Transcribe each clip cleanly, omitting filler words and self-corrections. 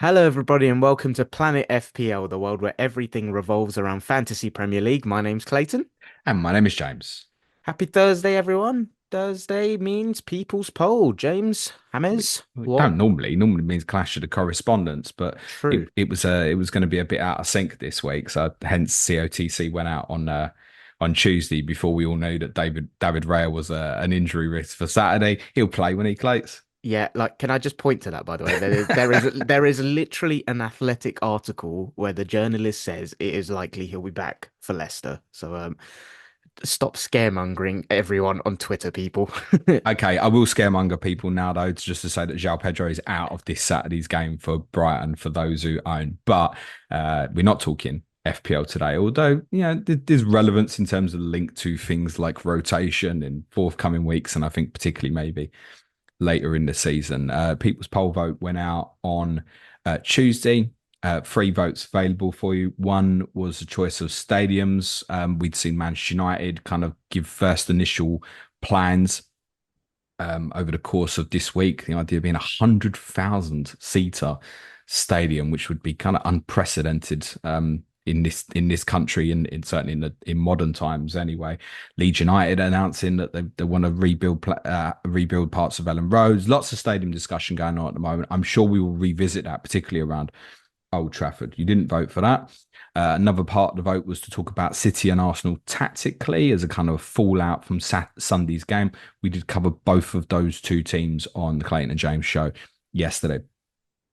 Hello, everybody, and welcome to Planet FPL, the world where everything revolves around Fantasy Premier League. My name's Clayton. And my name is James. Happy Thursday, everyone. Thursday means People's Poll. James, Hammers, It what? don't normally means clash of the correspondence, but True. it was going to be a bit out of sync this week, so hence COTC went out on Tuesday before we all knew that David Raya was an injury risk for Saturday. He'll play when he plays. Yeah, like, can I just point to that, by the way? There is literally an athletic article where the journalist says it is likely he'll be back for Leicester. So, stop scaremongering everyone on Twitter, people. Okay, I will scaremonger people now though, just to say that João Pedro is out of this Saturday's game for Brighton for those who own. But we're not talking FPL today, although there's relevance in terms of the link to things like rotation in forthcoming weeks, and I think particularly maybe later in the season. People's poll vote went out on Tuesday. Three votes available for you. One was a choice of stadiums. We'd seen Manchester United kind of give first initial plans over the course of this week. The idea of being 100,000 seater stadium, which would be kind of unprecedented in this country, and certainly in modern times anyway. Leeds United announcing that they want to rebuild parts of Ellen Road. Lots of stadium discussion going on at the moment. I'm sure we will revisit that, particularly around Old Trafford. You didn't vote for that. Another part of the vote was to talk about City and Arsenal tactically as a kind of fallout from Sunday's game. We did cover both of those two teams on the Clayton and James show yesterday.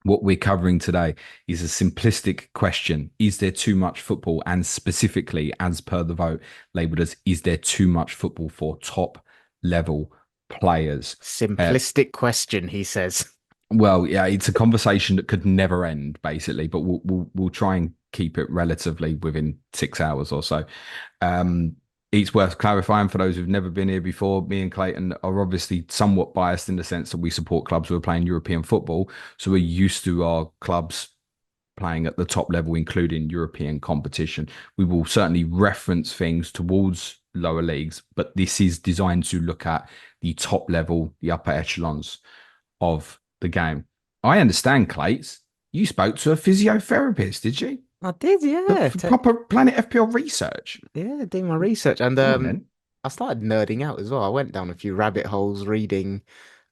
What we're covering today is a simplistic question. Is there too much football? And specifically, as per the vote, labeled as, is there too much football for top level players? Uh, Simplistic question, he says. well, yeah, it's a conversation that could never end, basically, but we'll try and keep it relatively within 6 hours or so. Um, it's worth clarifying for those who've never been here before. Me and Clayton are obviously somewhat biased in the sense that we support clubs who are playing European football, so we're used to our clubs playing at the top level, including European competition. We will certainly reference things towards lower leagues, but this is designed to look at the top level, the upper echelons of the game. I understand, Clates. You spoke to a physiotherapist, did you? I did, yeah. For proper Planet FPL research. Yeah, doing my research. And Go on then. I started nerding out as well. I went down a few rabbit holes reading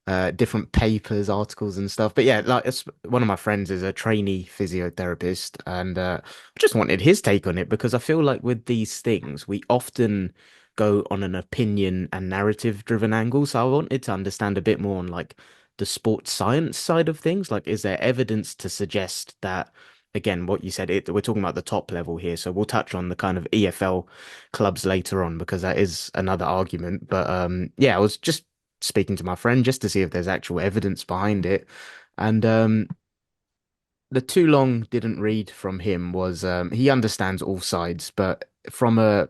different papers, articles and stuff. But yeah, like one of my friends is a trainee physiotherapist, and I just wanted his take on it because I feel like with these things, we often go on an opinion and narrative driven angle. So I wanted to understand a bit more on like the sports science side of things. Like, is there evidence to suggest that? Again, what you said, we're talking about the top level here, so we'll touch on the kind of EFL clubs later on because that is another argument. But yeah, I was just speaking to my friend just to see if there's actual evidence behind it. And the too long didn't read from him was he understands all sides, but from a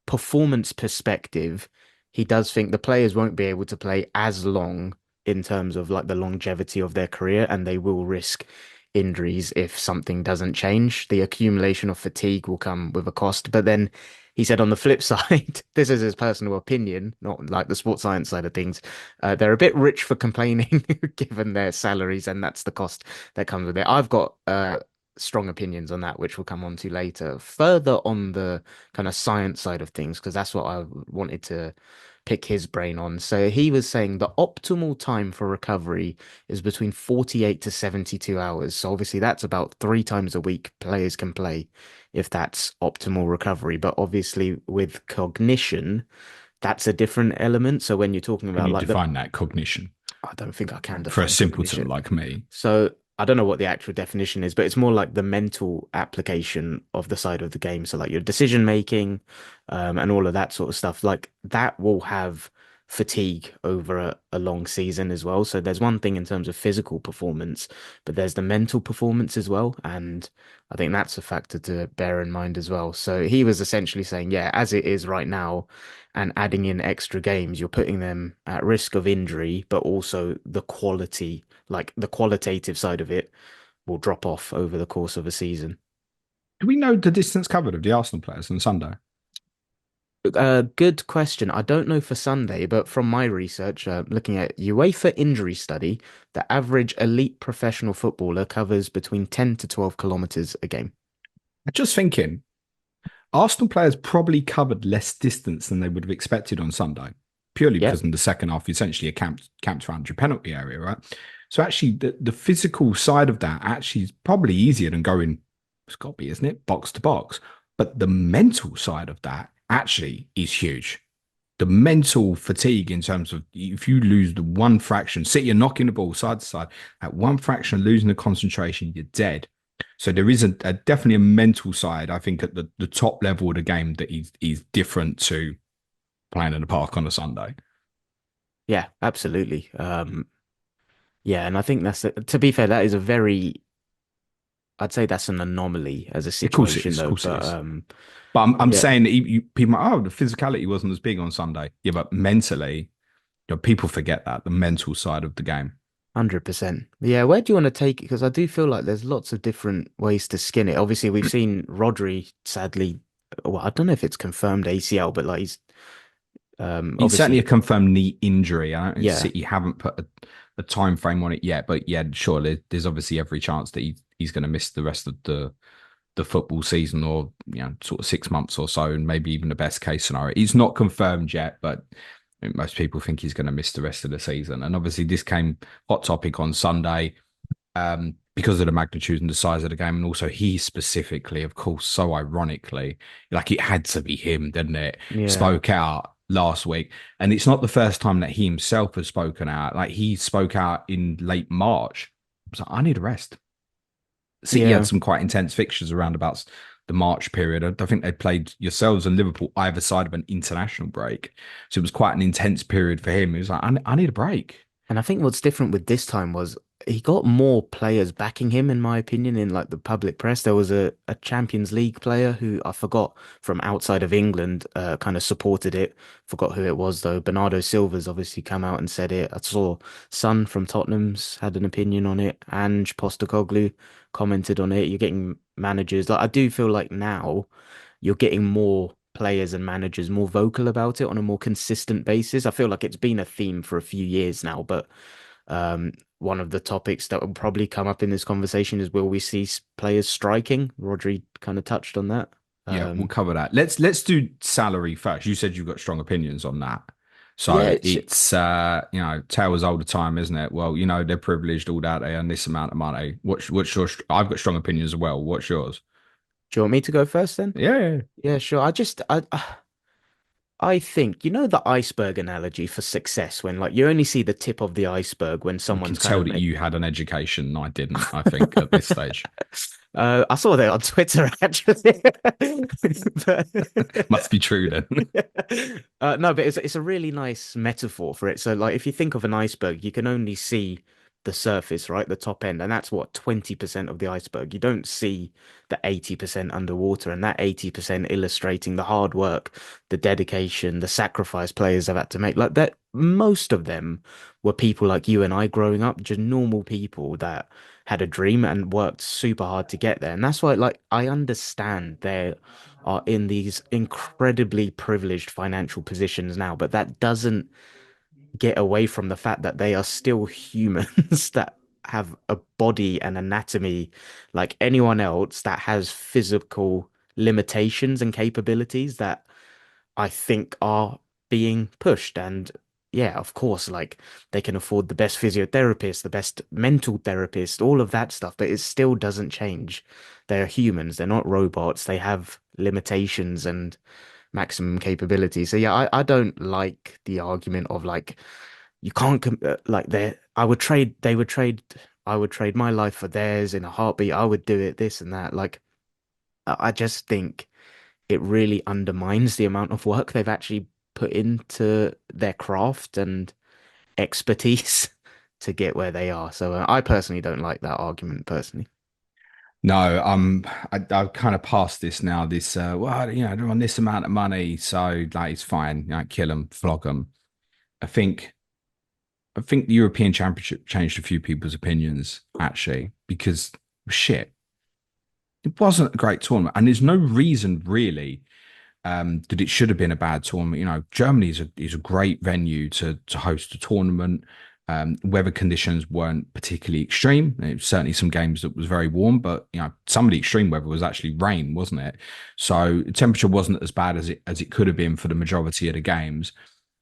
performance perspective, he does think the players won't be able to play as long in terms of like the longevity of their career, and they will risk injuries if something doesn't change. The accumulation of fatigue will come with a cost. But then he said on the flip side, this is his personal opinion, not like the sports science side of things. They're a bit rich for complaining given their salaries, and that's the cost that comes with it. I've got strong opinions on that, which we'll come on to later. Further on the kind of science side of things, because that's what I wanted to pick his brain on. So he was saying the optimal time for recovery is between 48 to 72 hours. So obviously that's about 3 times a week players can play if that's optimal recovery. But obviously with cognition, that's a different element. So when you're talking Can about you like the, define that cognition I don't think I can for a define simpleton cognition. like me? So I don't know what the actual definition is, but it's more like the mental application of the side of the game. So like your decision making, and all of that sort of stuff. Like that will have fatigue over a long season as well. So there's one thing in terms of physical performance, but there's the mental performance as well. And I think that's a factor to bear in mind as well. So he was essentially saying, yeah, as it is right now, and adding in extra games, you're putting them at risk of injury, but also the quality, like the qualitative side of it, will drop off over the course of a season. Do we know the distance covered of the Arsenal players on Sunday? Good question. I don't know for Sunday, but from my research, looking at UEFA injury study, the average elite professional footballer covers between 10 to 12 kilometers a game. Just thinking, Arsenal players probably covered less distance than they would have expected on Sunday, purely Yeah, because in the second half, you essentially are camped around your penalty area, right? So actually, the physical side of that actually is probably easier than going, it's got to be, isn't it? Box to box. But the mental side of that actually is huge. The mental fatigue in terms of if you lose the one fraction, sit you're knocking the ball side to side, at one fraction of losing the concentration, you're dead. So there is a definitely a mental side, I think, at the top level of the game that is different to playing in the park on a Sunday. yeah, absolutely. Yeah, and I think to be fair, that is a very, I'd say that's an anomaly as a Of course it situation is, of though. course it But is. But I'm yeah, saying that people are, oh, the physicality wasn't as big on Sunday. Yeah, but mentally, people forget that, the mental side of the game. 100%. Yeah, where do you want to take it? Because I do feel like there's lots of different ways to skin it. Obviously, we've seen Rodri sadly, well, I don't know if it's confirmed ACL, but like he's It's certainly a obviously, confirmed knee injury. I don't yeah, City haven't put a time frame on it yet, but yeah, sure. There's obviously every chance that he's going to miss the rest of the football season, or sort of 6 months or so, and maybe even the best case scenario. It's not confirmed yet, but I think most people think he's going to miss the rest of the season. And obviously, this came hot topic on Sunday because of the magnitude and the size of the game, and also he specifically, of course, so ironically, like it had to be him, didn't it? yeah, Spoke out last week, and it's not the first time that he himself has spoken out. Like he spoke out in late March. So I need a rest. City had yeah. some quite intense fixtures around about the March period. I think they played yourselves and Liverpool either side of an international break, so it was quite an intense period for him. He was like, I need a break. And I think what's different with this time was he got more players backing him, in my opinion, in like the public press. There was a Champions League player who I forgot from outside of England, kind of supported it. Forgot who it was though. Bernardo Silva's obviously come out and said it. I saw Son from Tottenham's had an opinion on it. Ange Postecoglou commented on it. You're getting managers. Like I do feel like now you're getting more players and managers more vocal about it on a more consistent basis. I feel like it's been a theme for a few years now, but one of the topics that will probably come up in this conversation is will we see players striking? Rodri kind of touched on that. Yeah, we'll Um, cover that. Let's do salary first. You said you've got strong opinions on that. yeah, So it's tales all the time, isn't it? Well, they're privileged all that they earn this amount of money. What's your I've got strong opinions as well. What's yours? do you want me to go first then? Yeah, yeah, yeah. Yeah, sure. I think, you know, the iceberg analogy for success when like you only see the tip of the iceberg when We can someone's kind tell of that made. you had an education and I didn't, I think, at this stage. I saw that on Twitter actually. But Must be true then. no, but it's a really nice metaphor for it. So like if you think of an iceberg, you can only see the surface, right? The top end, and that's what 20% of the iceberg. You don't see the 80% underwater, and that 80% illustrating the hard work, the dedication, the sacrifice players have had to make. Like that, most of them were people like you and I growing up, just normal people that had a dream and worked super hard to get there. And that's why, like, I understand they are in these incredibly privileged financial positions now, but that doesn't get away from the fact that they are still humans that have a body and anatomy like anyone else that has physical limitations and capabilities that I think are being pushed. And yeah, of course, like they can afford the best physiotherapist, the best mental therapist, all of that stuff, but it still doesn't change. They are humans, they're not robots, they have limitations and maximum capability. So yeah, I don't like the argument of like you can't like I would trade my life for theirs in a heartbeat. I would do it, this and that. Like I just think it really undermines the amount of work they've actually put into their craft and expertise to get where they are. So I personally don't like that argument personally. No, I've kind of passed this now. This, well, they're on this amount of money, so like it's fine. Kill them, flog them. I think, I think the European Championship changed a few people's opinions actually because shit, it wasn't a great tournament, and there's no reason really that it should have been a bad tournament. Germany is a great venue to host a tournament. Weather conditions weren't particularly extreme. There was certainly some games that was very warm, but some of the extreme weather was actually rain, wasn't it? So the temperature wasn't as bad as it could have been for the majority of the games.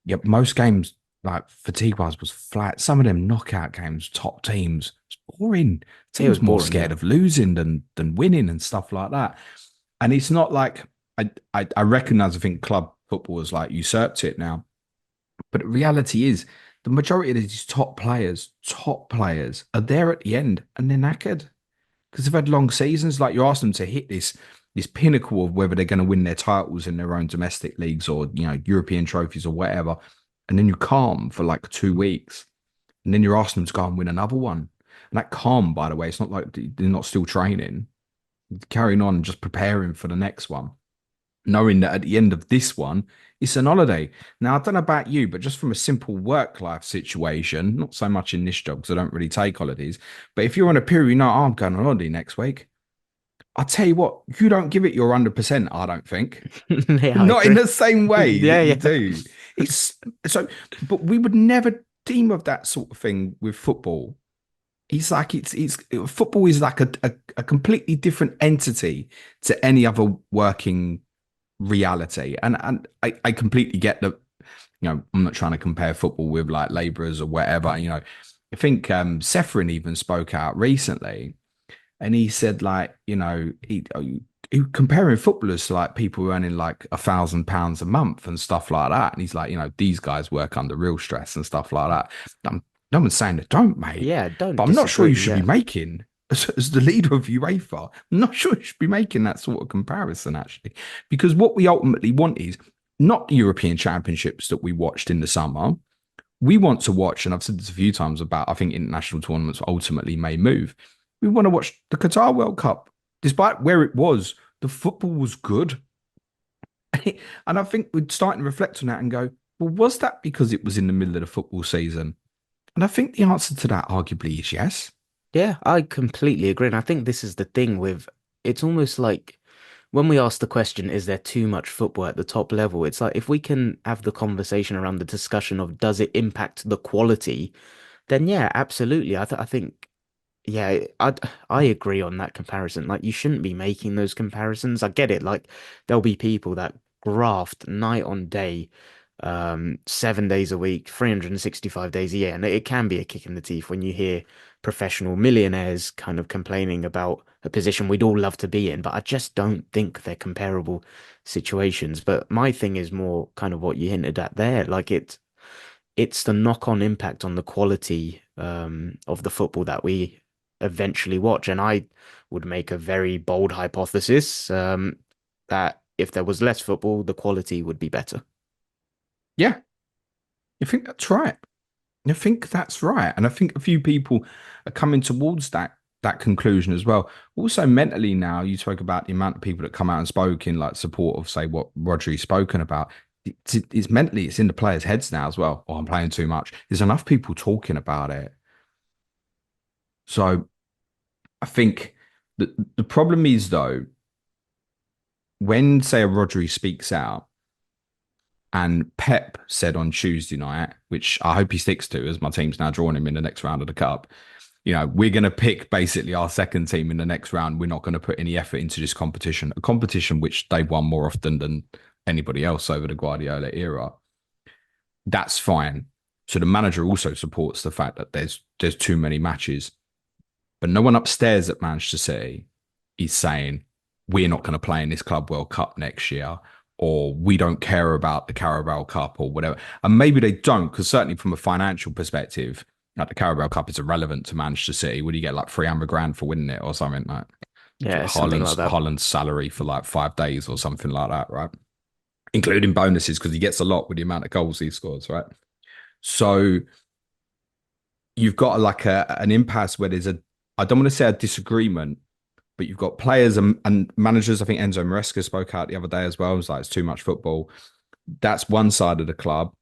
Yep, most games like fatigue wise was flat. Some of them knockout games, top teams, it's boring. It was Teams more boring, yeah. scared of losing than winning and stuff like that. And it's not like I recognize. I think club football has like usurped it now, but the reality is the majority of these top players are there at the end and they're knackered because they've had long seasons. Like you ask them to hit this pinnacle of whether they're going to win their titles in their own domestic leagues or European trophies or whatever, and then you calm for like 2 weeks, and then you're asking them to go and win another one. And that calm, by the way, it's not like they're not still training, carrying on, just preparing for the next one, knowing that at the end of this one, it's an holiday. Now, I don't know about you, but just from a simple work life situation, not so much in this job because I don't really take holidays, but if you're on a period, oh, I'm going on holiday next week. I'll tell you what, you don't give it your 100%, I don't think. Yeah, I Not in agree. the same way Yeah, that you yeah. do. It's so, but we would never deem of that sort of thing with football. It's like it's football is like a completely different entity to any other working reality. And I completely get that, I'm not trying to compare football with like laborers or whatever. I think Seferin even spoke out recently and he said like, he comparing footballers to like people earning like £1,000 a month and stuff like that. And he's like, these guys work under real stress and stuff like that. No one's saying that don't, mate. Yeah, But don't I'm not sure disagree. you should be Yeah. making as the leader of UEFA. I'm not sure you should be making that sort of comparison actually, because what we ultimately want is not the European Championships that we watched in the summer. We want to watch, and I've said this a few times about, I think international tournaments ultimately may move. We want to watch the Qatar World Cup. Despite where it was, the football was good. And I think we're starting to reflect on that and go, well, was that because it was in the middle of the football season? And I think the answer to that arguably is yes. Yeah, I completely agree. And I think this is the thing with it's almost like when we ask the question, is there too much football at the top level? It's like if we can have the conversation around the discussion of does it impact the quality, then yeah, absolutely. I think yeah, I agree on that comparison. Like you shouldn't be making those comparisons. I get it. Like there'll be people that graft night on day, 7 days a week, 365 days a year, and it can be a kick in the teeth when you hear professional millionaires kind of complaining about a position we'd all love to be in. But I just don't think they're comparable situations. But my thing is more kind of what you hinted at there. Like it's the knock-on impact on the quality of the football that we eventually watch. And I would make a very bold hypothesis that if there was less football, the quality would be better. Yeah, I think that's right. I think that's right. And I think a few people are coming towards that conclusion as well. Also, mentally now, you spoke about the amount of people that come out and spoke in like support of, say, what Rodri's spoken about. It's mentally, it's in the players' heads now as well. Oh, I'm playing too much. There's enough people talking about it. So I think the problem is though, when say a Rodri speaks out, and Pep said on Tuesday night, which I hope he sticks to, as my team's now drawing him in the next round of the cup. We're going to pick basically our second team in the next round. We're not going to put any effort into this competition, a competition which they've won more often than anybody else over the Guardiola era. That's fine. So the manager also supports the fact that there's too many matches, but no one upstairs at Manchester City is saying we're not going to play in this Club World Cup next year, or we don't care about the Carabao Cup or whatever. And maybe they don't, because certainly from a financial perspective, like the Carabao Cup is irrelevant to Manchester City. Would you get like 300 grand for winning it or something like Yeah, something like Haaland's that. Haaland's salary for like 5 days or something like that, right? Including bonuses because he gets a lot with the amount of goals he scores, right? So you've got like an impasse where there's I don't want to say a disagreement, but you've got players and managers. I think Enzo Maresca spoke out the other day as well. It was like, it's too much football. That's one side of the club.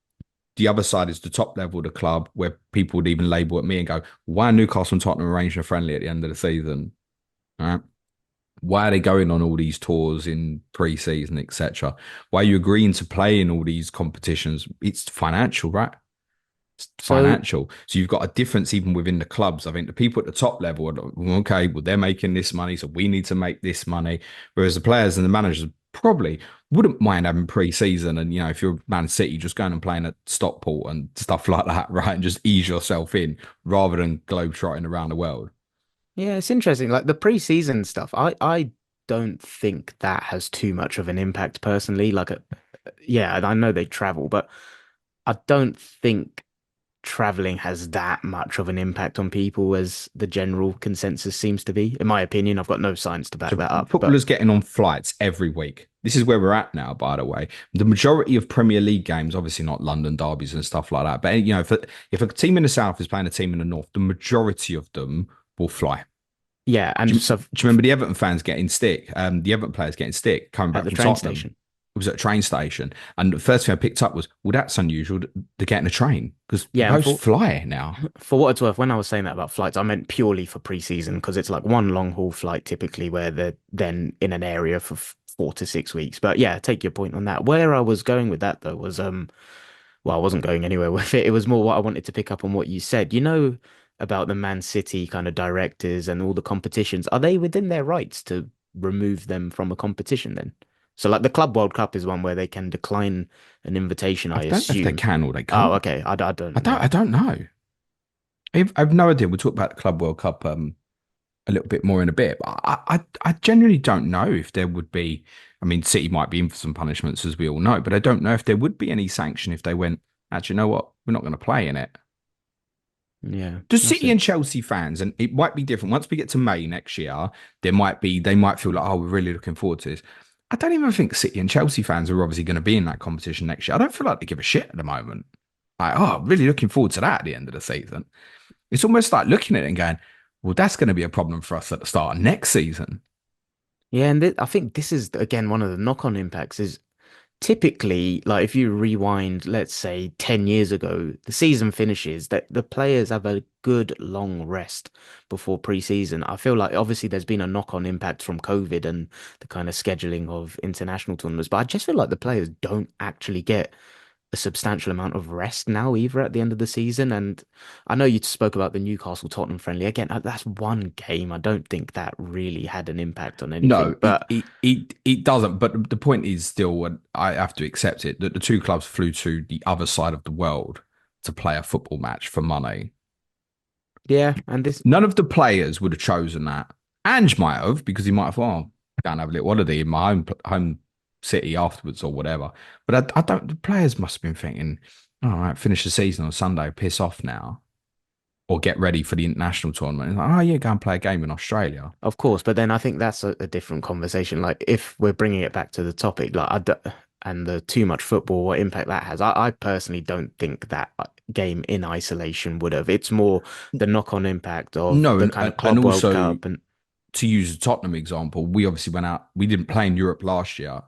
The other side is the top level of the club, where people would even label at me and go, why are Newcastle and Tottenham arranging a friendly at the end of the season? All right. Why are they going on all these tours in pre-season, etc.? Why are you agreeing to play in all these competitions? It's financial, right? It's So financial. So you've got a difference even within the clubs. I think the people at the top level are like, "Well, okay, well, they're making this money, so we need to make this money." Whereas the players and the managers probably wouldn't mind having pre-season and, if you're Man City, just going and playing at Stockport and stuff like that, right? And just ease yourself in rather than globetrotting around the world. yeah, it's interesting. Like the pre-season stuff, I don't think that has too much of an impact personally. Yeah, and I know they travel, but I don't think traveling has that much of an impact on people as the general consensus seems to be. In my opinion, I've got no science to back So that up, but footballers getting on flights every week. This is where we're at now, by the way. The majority of Premier League games, obviously not London derbies and stuff like that, but if a team in the south is playing a team in the north, the majority of them will fly. yeah, Do and you, so do you remember the Everton fans getting stick? The Everton players getting stick coming at back the from train Tottenham. station. It was at a train station, and the first thing I picked up was, "Well, that's unusual. They're getting a train because Yeah, and most fly now." for what it's worth, when I was saying that about flights, I meant purely for pre-season because it's like one long haul flight typically where they're then in an area for 4 to 6 weeks. But yeah, take your point on that. Where I was going with that though was well, I wasn't going anywhere with it. It was more what I wanted to pick up on what you said. You know about the Man City kind of directors and all the competitions. Are they within their rights to remove them from a competition then? So like the Club World Cup is one where they can decline an invitation, I I don't know if they assume. can or they Oh, can't. okay. I I don't don't. know. I don't know. I've no idea. We'll talk about the Club World Cup a little bit more in a bit. But I genuinely don't know if there would be. I mean, City might be in for some punishments, as we all know, but I don't know if there would be any sanction if they went, actually, you know what? We're not going to play in it. Yeah, Does that's City it. and Chelsea fans, and it might be different. Once we get to May next year, they might feel like, oh, we're really looking forward to this. I don't even think City and Chelsea fans are obviously going to be in that competition next year. I don't feel like they give a shit at the moment. Like, oh, really looking forward to that at the end of the season. It's almost like looking at it and going, well, that's going to be a problem for us at the start of next season. Yeah, and I think this is again one of the knock-on impacts is typically, like if you rewind, let's say 10 years ago, the season finishes, that the players have a good long rest before pre-season. I feel like obviously there's been a knock-on impact from COVID and the kind of scheduling of international tournaments, but I just feel like the players don't actually get a substantial amount of rest now either at the end of the season. And I know you spoke about the Newcastle Tottenham friendly. Again, that's one game. I don't think that really had an impact on anything, No, but it doesn't. But the point is still, and I have to accept it, that the two clubs flew to the other side of the world to play a football match for money. yeah, and this None of the players would have chosen that. Ange might have, because he might have thought, oh, go and have a little holiday in my home city afterwards or whatever. But I don't. The players must have been thinking, all right, finish the season on Sunday, piss off now, or get ready for the international tournament. It's like, oh yeah, go and play a game in Australia. Of course, but then I think that's a different conversation. Like if we're bringing it back to the topic, and the too much football, what impact that has. I personally don't think that game in isolation would have. It's more the knock-on impact of No, the kind of and Club World also Cup and to use the Tottenham example, we obviously went out. We didn't play in Europe last year,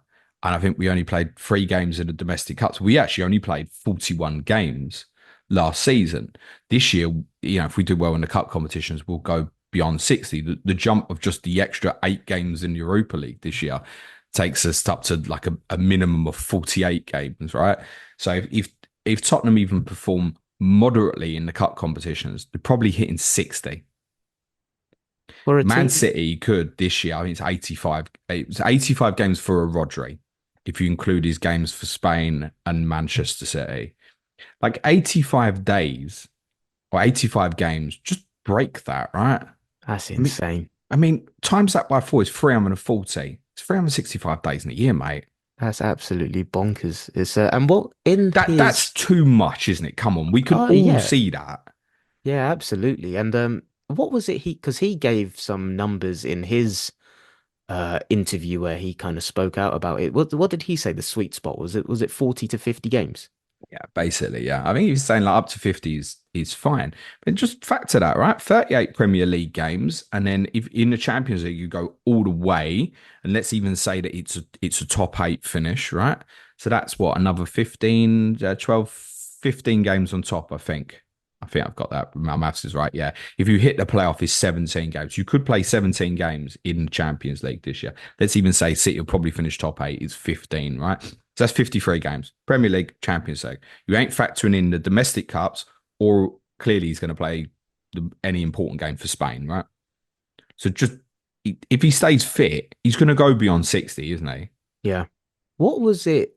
and I think we only played 3 games in the domestic cups. We actually only played 41 games last season. This year, if we do well in the cup competitions, we'll go beyond 60. The jump of just the extra 8 games in the Europa League this year takes us up to like a minimum of 48 games, right? So if Tottenham even perform moderately in the cup competitions, they're probably hitting 60. for a Man team. City could this year. I think it's 85. It's 85 games for a Rodri, if you include his games for Spain and Manchester City. Like 85 days or 85 games, just break that, right? That's I mean, insane. times that by four is 340. It's 365 days in a year, mate. That's absolutely bonkers. It's and what in That's his too much, isn't it? Come on, we can oh all yeah, see that. yeah, absolutely. And what was it because he gave some numbers in his interview where he kind of spoke out about it. What did he say the sweet spot was it 40 to 50 games? Yeah, basically, yeah. I think he was saying like up to 50 is fine. But just factor that, right? 38 Premier League games, and then if in the Champions League you go all the way, and let's even say that it's a top 8 finish, right? So that's what, another 15, 12, 15 games on top, I think. I think I've got that. My maths is right. Yeah. If you hit the playoff is 17 games, you could play 17 games in the Champions League this year. Let's even say City will probably finish top eight. It's 15, right? So that's 53 games. Premier League, Champions League. You ain't factoring in the domestic cups, or clearly he's going to play any important game for Spain, right? So just if he stays fit, he's going to go beyond 60, isn't he? Yeah. What was it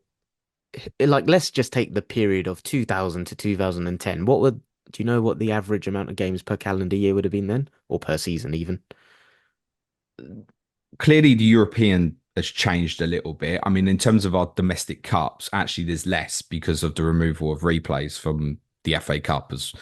like? Let's just take the period of 2000 to 2010. Do you know what the average amount of games per calendar year would have been then, or per season even? Clearly the European has changed a little bit. I mean, in terms of our domestic cups, actually there's less because of the removal of replays from the FA Cup has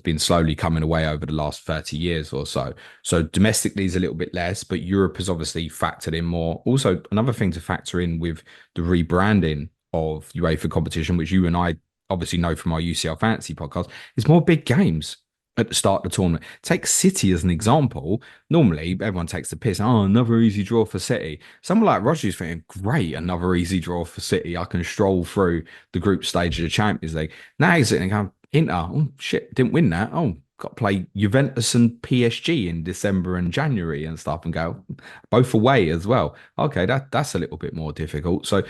been slowly coming away over the last 30 years or so. So domestically is a little bit less, but Europe has obviously factored in more. Also, another thing to factor in with the rebranding of UEFA competition, which you and I obviously know from our UCL Fantasy podcast, is more big games at the start of the tournament. Take City as an example. Normally, everyone takes the piss. Oh, another easy draw for City. Someone like Rodri's thinking, great, another easy draw for City. I can stroll through the group stage of the Champions League. Now he's sitting there going, Inter, oh shit, didn't win that. Oh, got to play Juventus and PSG in December and January and stuff, and go both away as well. Okay, that's a little bit more difficult. So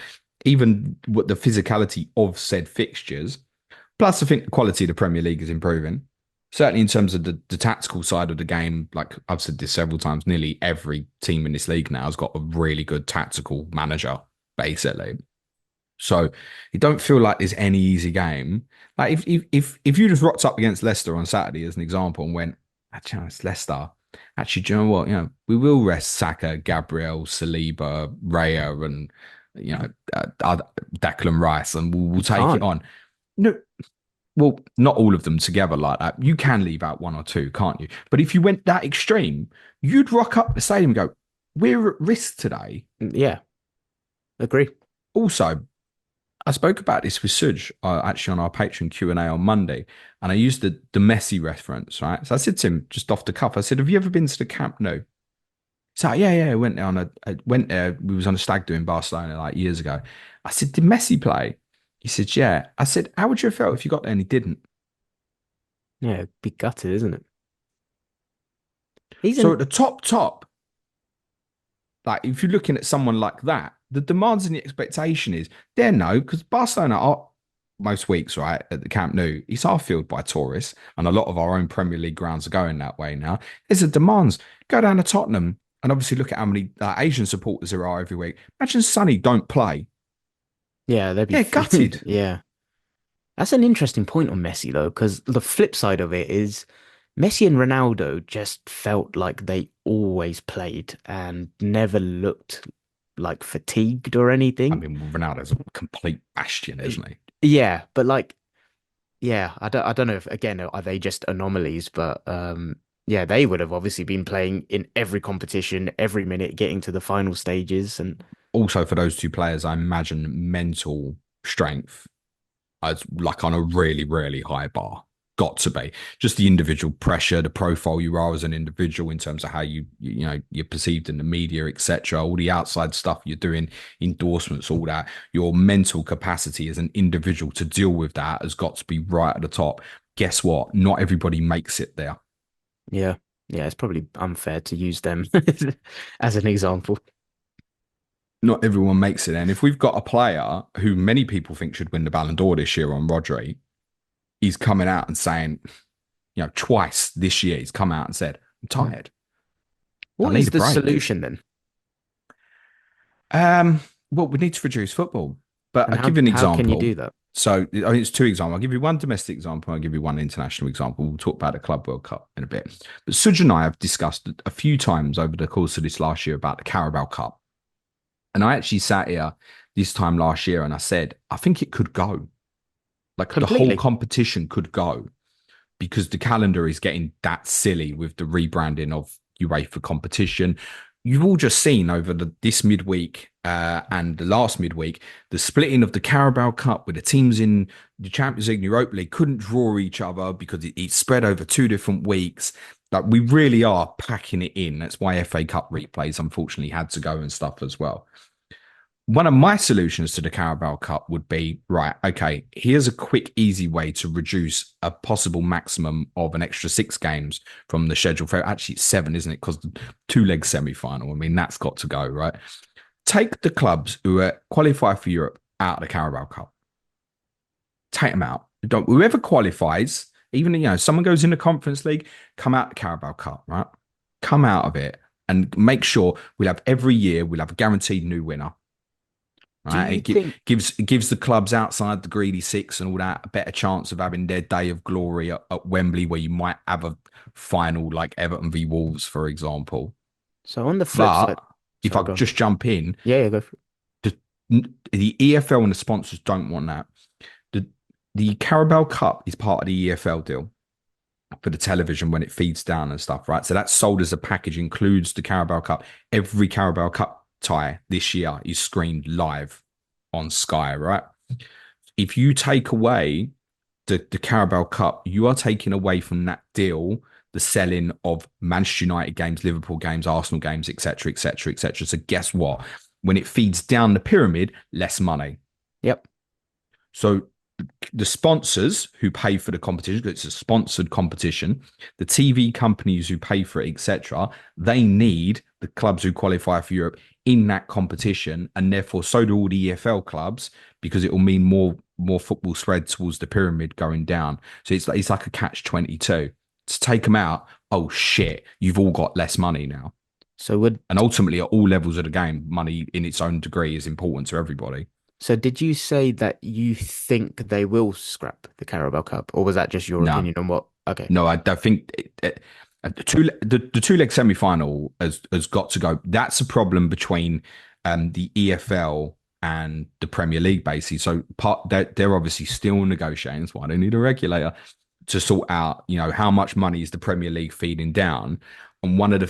even what the physicality of said fixtures, plus I think the quality of the Premier League is improving. Certainly in terms of the tactical side of the game, like I've said this several times, nearly every team in this league now has got a really good tactical manager, basically. So it don't feel like there's any easy game. Like if you just rocked up against Leicester on Saturday as an example and went, actually, it's Leicester. Actually, do you know what? We will rest Saka, Gabriel, Saliba, Raya, and Declan Rice, and we'll You take it can't. on. No, well, not all of them together like that. You can leave out one or two, can't you? But if you went that extreme, you'd rock up the stadium and go, "We're at risk today." Yeah, agree. Also, I spoke about this with Suj actually on our Patreon Q&A on Monday, and I used the Messi reference, right? So I said to him just off the cuff, I said, "Have you ever been to the Camp Nou?" He's like, "Yeah, yeah, I went there I went there. We was on a stag do in Barcelona like years ago." I said, "Did Messi play?" He said, "Yeah." I said, "How would you have felt if you got there and he didn't?" Yeah, it'd be gutted, isn't it? He's So at an the top, like if you're looking at someone like that, the demands and the expectation is there. No, because Barcelona are most weeks, right, at the Camp Nou, it's our field by tourists, and a lot of our own Premier League grounds are going that way now. There's a demands. Go down to Tottenham and obviously look at how many Asian supporters there are every week. Imagine Sonny don't play. yeah, they'd be Yeah, gutted. yeah. That's an interesting point on Messi though, because the flip side of it is Messi and Ronaldo just felt like they always played and never looked like fatigued or I anything. mean, Ronaldo's a complete bastion, isn't he? Yeah, but like yeah, I don't know if again are they just anomalies, but yeah, they would have obviously been playing in every competition, every minute, getting to the final stages and Also, for those two players, I imagine mental strength as like on a really, really high bar. Got to be just the individual pressure, the profile you are as an individual in terms of how you're perceived in the media, etc. All the outside stuff you're doing, endorsements, all that. Your mental capacity as an individual to deal with that has got to be right at the top. Guess what? Not everybody makes it there. yeah. Yeah, it's probably unfair to use them as an example. Not everyone makes it. And if we've got a player who many people think should win the Ballon d'Or this year on Rodri, he's coming out and saying, twice this year, he's come out and said, I'm tired. I What need is a the break. solution then? Um, well, we need to reduce football. But And I'll give you an how can you example. do that? So I mean, it's two examples. I'll give you one domestic example. I'll give you one international example. We'll talk about the Club World Cup in a bit. But Suj and I have discussed a few times over the course of this last year about the Carabao Cup. And I actually sat here this time last year and I said, I think it could go. Like the whole Completely. competition could go because the calendar is getting that silly with the rebranding of UEFA competition. You've all just seen over this midweek and the last midweek, the splitting of the Carabao Cup with the teams in the Champions League and Europa League couldn't draw each other because it's spread over 2 different weeks. Like we really are packing it in. That's why FA Cup replays unfortunately had to go and stuff as well. one of my solutions to the Carabao Cup would be right, okay, here's a quick, easy way to reduce a possible maximum of an extra 6 games from the schedule for actually it's 7, isn't it? Because the 2 leg semi final, I mean, that's got to go, right? Take the clubs who are qualify for Europe out of the Carabao Cup. Take them out. Don't whoever qualifies, even someone goes in the Conference League, come out the Carabao Cup, right? Come out of it and make sure we'll have every year we'll have a guaranteed new winner. Do Right, you think it gives the clubs outside the greedy six and all that a better chance of having their day of glory at Wembley, where you might have a final like Everton v Wolves, for example. so? On the flip But side, if I sorry, go could on. just jump in, Yeah, go for it. the, the EFL and the sponsors don't want that. The the Carabao Cup is part of the EFL deal for the television when it feeds down and stuff, right? So that's sold as a package, includes the Carabao Cup. Every Carabao Cup tie this year is screened live on Sky, right? If you take away the Carabao Cup, you are taking away from that deal the selling of Manchester United games, Liverpool games, Arsenal games, etc., etc., etc. So guess what? When it feeds down the pyramid, less money. Yep. So the sponsors who pay for the competition, because it's a sponsored competition, the TV companies who pay for it, etc., they need the clubs who qualify for Europe in that competition, and therefore so do all the EFL clubs because it will mean more football spread towards the pyramid going down. So it's like a catch 22. To take them out, oh shit, you've all got less money now. So would And ultimately, at all levels of the game, money in its own degree is important to everybody. so did you say that you think they will scrap the Carabao Cup, or was that just your No, opinion on what? Okay. No, I don't think the 2 leg semi final has got to go. That's a problem between the EFL and the Premier League, basically. So they're obviously still negotiating. That's why they need a regulator to sort out, how much money is the Premier League feeding down. And one of the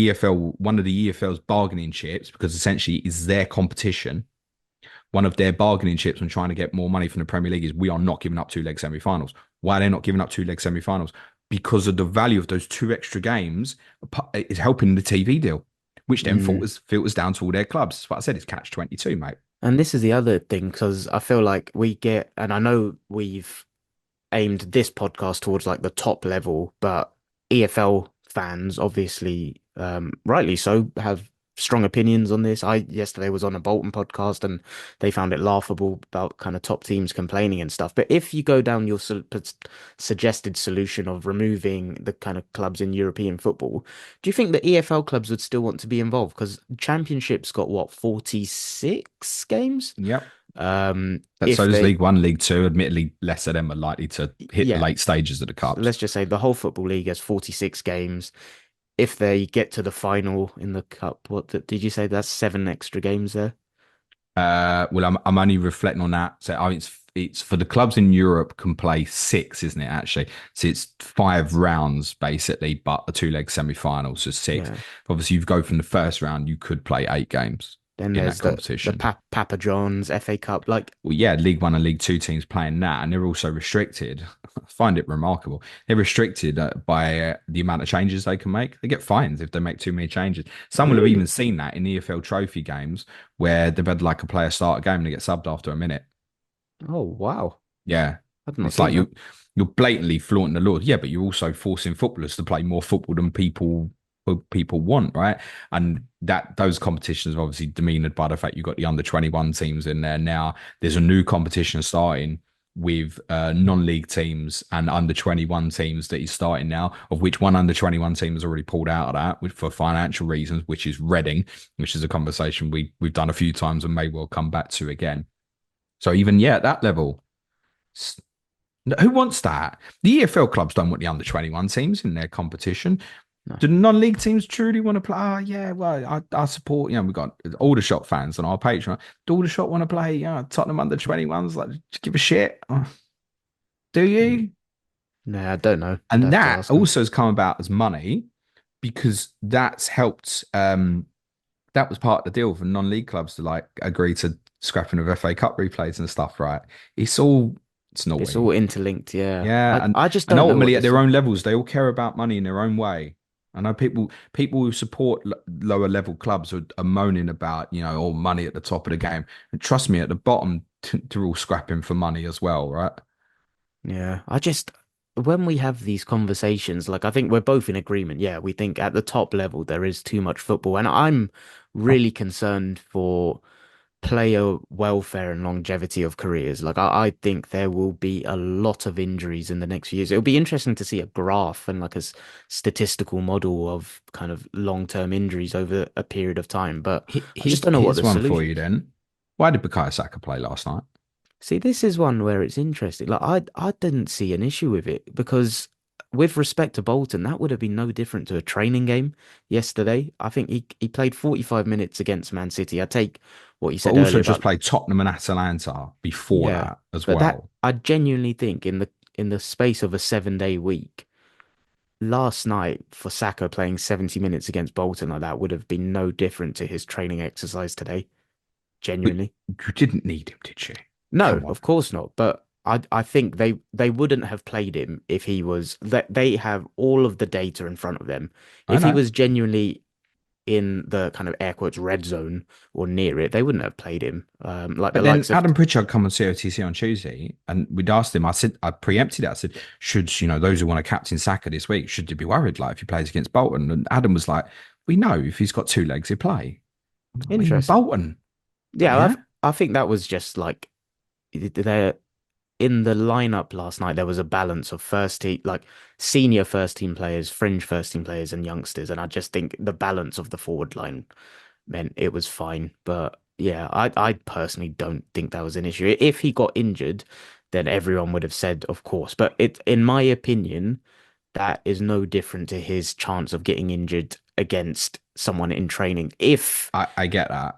EFL's bargaining chips, because essentially it's their competition, one of their bargaining chips when trying to get more money from the Premier League is we are not giving up 2 leg semi-finals. Why are they not giving up 2 leg semi-finals? Because of the value of those 2 extra games is helping the TV deal, which then Mm. filters down to all their clubs. That's what I said. It's catch 22, mate. And this is the other thing, because I feel like we get, and I know we've aimed this podcast towards like the top level, but EFL fans, obviously, rightly so, have strong opinions on this. I yesterday was on a Bolton podcast and they found it laughable about kind of top teams complaining and stuff. But if you go down your suggested solution of removing the kind of clubs in European football, do you think the EFL clubs would still want to be involved? Because Championship's got what, 46 games? Yep. So If does they League One, League Two. Admittedly, less of them are likely to hit the yeah, late stages of the so cups. let's just say the whole football league has 46 games. If they get to the final in the cup, did you say that's 7 extra games there? Well, I'm only reflecting on that. So it's for the clubs in Europe can play 6, isn't it? Actually, so it's 5 rounds basically, but a 2 leg semi-final, so 6. Yeah. Obviously, you go from the first round, you could play 8 games Then in that there's the competition. Papa John's FA Cup. Like, Well, yeah, League One and League Two teams playing that, and they're also restricted. I find it remarkable. They're restricted by the amount of changes they can make. They get fines if they make too many changes. Some will have even really? seen that in the EFL Trophy games where they've had like a player start a game and they get subbed after a minute. Oh, wow. Yeah, I've not it's like seen that. you're blatantly flaunting the laws. Yeah, but you're also forcing footballers to play more football than people want, right? And that those competitions are obviously demeaned by the fact you've got the under 21 teams in there now. There's a new competition starting with non-league teams and under 21 teams that is starting now, of which one under 21 team has already pulled out of that for financial reasons, which is Reading, which is a conversation we've done a few times and may well come back to again. So even at that level, who wants that? The EFL clubs don't want the under 21 teams in their competition. No. Do the non-league teams truly want to play? Oh, yeah, well, I support, we've got all the shot fans on our page. Right? Do all the shot want to play, Tottenham under 21s? Like, just give a shit. Oh, do Mm. you? No, I don't know. I'd And have to that ask them. also has come about as money because that's helped. That was part of the deal for non-league clubs to like agree to scrapping of FA Cup replays and stuff, right? It's It's all naughty. interlinked, yeah. Yeah, I just and don't know what ultimately at this. their own levels, they all care about money in their own way. I know people who support lower level clubs are moaning about, all money at the top of the game. And trust me, at the bottom, they're all scrapping for money as well, right? Yeah, when we have these conversations, like I think we're both in agreement. Yeah, we think at the top level there is too much football, and I'm really concerned for player welfare and longevity of careers. Like I think there will be a lot of injuries in the next few years. It'll be interesting to see a graph and like a statistical model of kind of long-term injuries over a period of time. But I just don't know what Here's the one for solution you is. then. Why did Bukayo Saka play last night? See, this is one where it's interesting. Like I didn't see an issue with it because with respect to Bolton, that would have been no different to a training game yesterday. I think he played 45 minutes against Man City. I take what you But said also earlier just about played Tottenham and Atalanta before yeah, that as but that well. I genuinely think in the space of a 7-day week, last night for Saka playing 70 minutes against Bolton like that would have been no different to his training exercise today. But Genuinely. you didn't need him, did you? No, Come on. of course not. But I think they wouldn't have played him if he was that they have all of the data in front of them. I If he know. was genuinely in the kind of air quotes red zone or near it, they wouldn't have played him. Like the But then likes of Adam Pritchard come on COTC on Tuesday, and we'd asked him. I said I preempted it. I said, should those who want to captain Saka this week should they be worried? Like if he plays against Bolton, and Adam was like, we know if he's got two legs, he'll play. I'm like, "Well, Interesting. Bolton, like, Yeah, yeah, I think that was just like they're in the lineup last night. There was a balance of first team, like senior first team players, fringe first team players, and youngsters. And I just think the balance of the forward line meant it was fine. But yeah, I personally don't think that was an issue. If he got injured, then everyone would have said, of course. But in my opinion, that is no different to his chance of getting injured against someone in training. If I get that.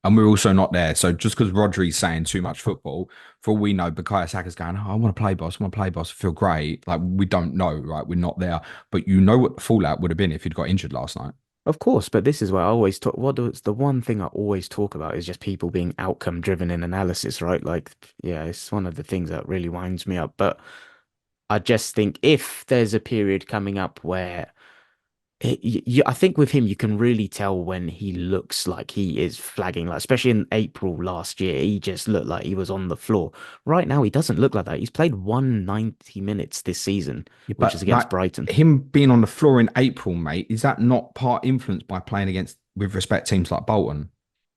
And we're also not there. So just because Rodri's saying too much football, for all we know, Bukayo Saka's going, oh, I want to play boss, I want to play boss, I feel great. Like we don't know, right? We're not there. But you know what the fallout would have been if he'd got injured last night. Of course, but this is where I always talk. The one thing I always talk about is just people being outcome driven in analysis, right? Like, yeah, it's one of the things that really winds me up. But I just think if there's a period coming up where I think with him, you can really tell when he looks like he is flagging, like especially in April last year, he just looked like he was on the floor. Right now, he doesn't look like that. He's played 190 minutes this season, Yeah, which is but like against Brighton. him being on the floor in April, mate, is that not part influenced by playing against, with respect, teams like Bolton,